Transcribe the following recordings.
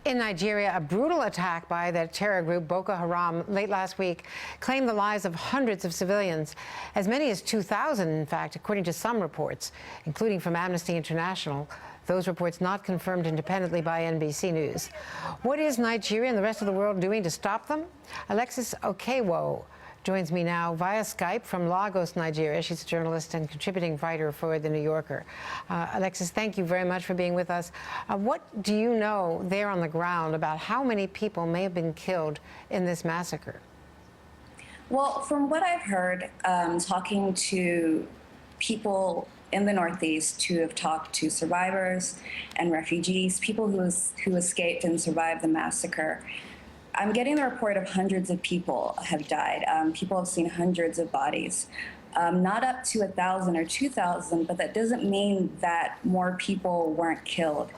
In Nigeria, a brutal attack by the terror group Boko Haram late last week claimed the lives of hundreds of civilians, as many as 2,000, in fact, according to some reports, including from Amnesty International. Those reports not confirmed independently by NBC News. What is Nigeria and the rest of the world doing to stop them? Alexis Okeowo joins me now via Skype from Lagos, Nigeria. She's a journalist and contributing writer for The New Yorker. Alexis, thank you very much for being with us. What do you know there on the ground about how many people may have been killed in this massacre? Well, from what I've heard, talking to people in the Northeast who have talked to survivors and refugees, people who escaped and survived the massacre, I'm getting the report of hundreds of people have died. People have seen hundreds of bodies. Not up to 1,000 or 2,000, but that doesn't mean that more people weren't killed.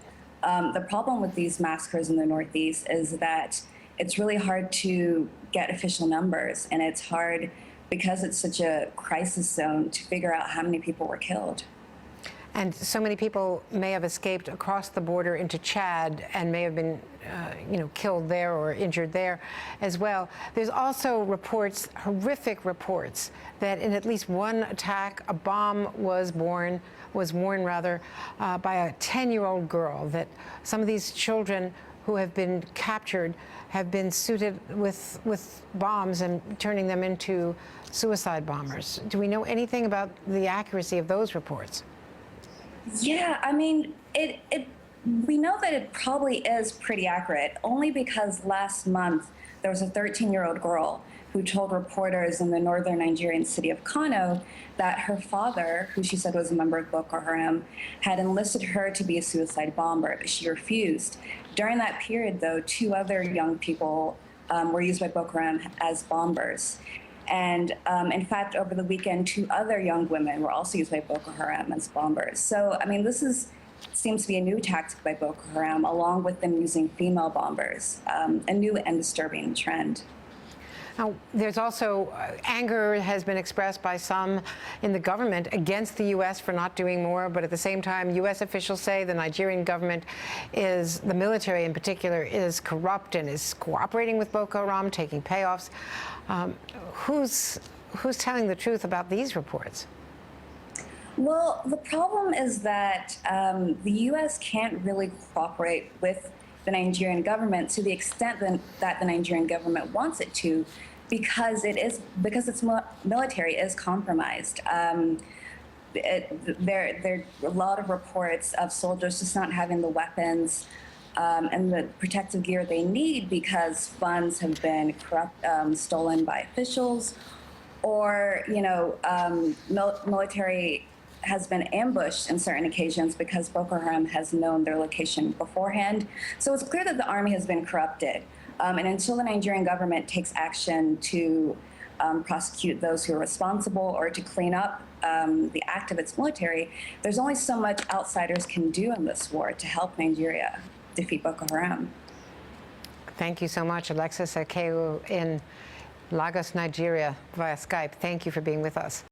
The problem with these massacres in the Northeast is that it's really hard to get official numbers, and it's hard because it's such a crisis zone to figure out how many people were killed. And so many people may have escaped across the border into Chad and may have been, killed there or injured there as well. There's also reports, horrific reports, that in at least one attack, a bomb was worn by a 10-year-old girl, that some of these children who have been captured have been suited with bombs and turning them into suicide bombers. Do we know anything about the accuracy of those reports? Yeah, I mean, we know that it probably is pretty accurate, only because last month there was a 13-year-old girl who told reporters in the northern Nigerian city of Kano that her father, who she said was a member of Boko Haram, had enlisted her to be a suicide bomber, but she refused. During that period, though, 2 other young people were used by Boko Haram as bombers. And in fact, over the weekend, 2 other young women were also used by Boko Haram as bombers. So, I mean, this seems to be a new tactic by Boko Haram, along with them using female bombers, a new and disturbing trend. Now, there's also anger has been expressed by some in the government against the U.S. for not doing more, but at the same time, U.S. officials say the Nigerian government the military in particular, is corrupt and is cooperating with Boko Haram, taking payoffs. Who's telling the truth about these reports? Well, the problem is that the U.S. can't really cooperate with the Nigerian government to the extent that the Nigerian government wants it to, because its military is compromised. There are a lot of reports of soldiers just not having the weapons and the protective gear they need because funds have been stolen by officials, or military has been ambushed in certain occasions because Boko Haram has known their location beforehand. So it's clear that the army has been corrupted. And until the Nigerian government takes action to prosecute those who are responsible or to clean up the act of its military, there's only so much outsiders can do in this war to help Nigeria defeat Boko Haram. Thank you so much, Alexis Okeowo in Lagos, Nigeria, via Skype. Thank you for being with us.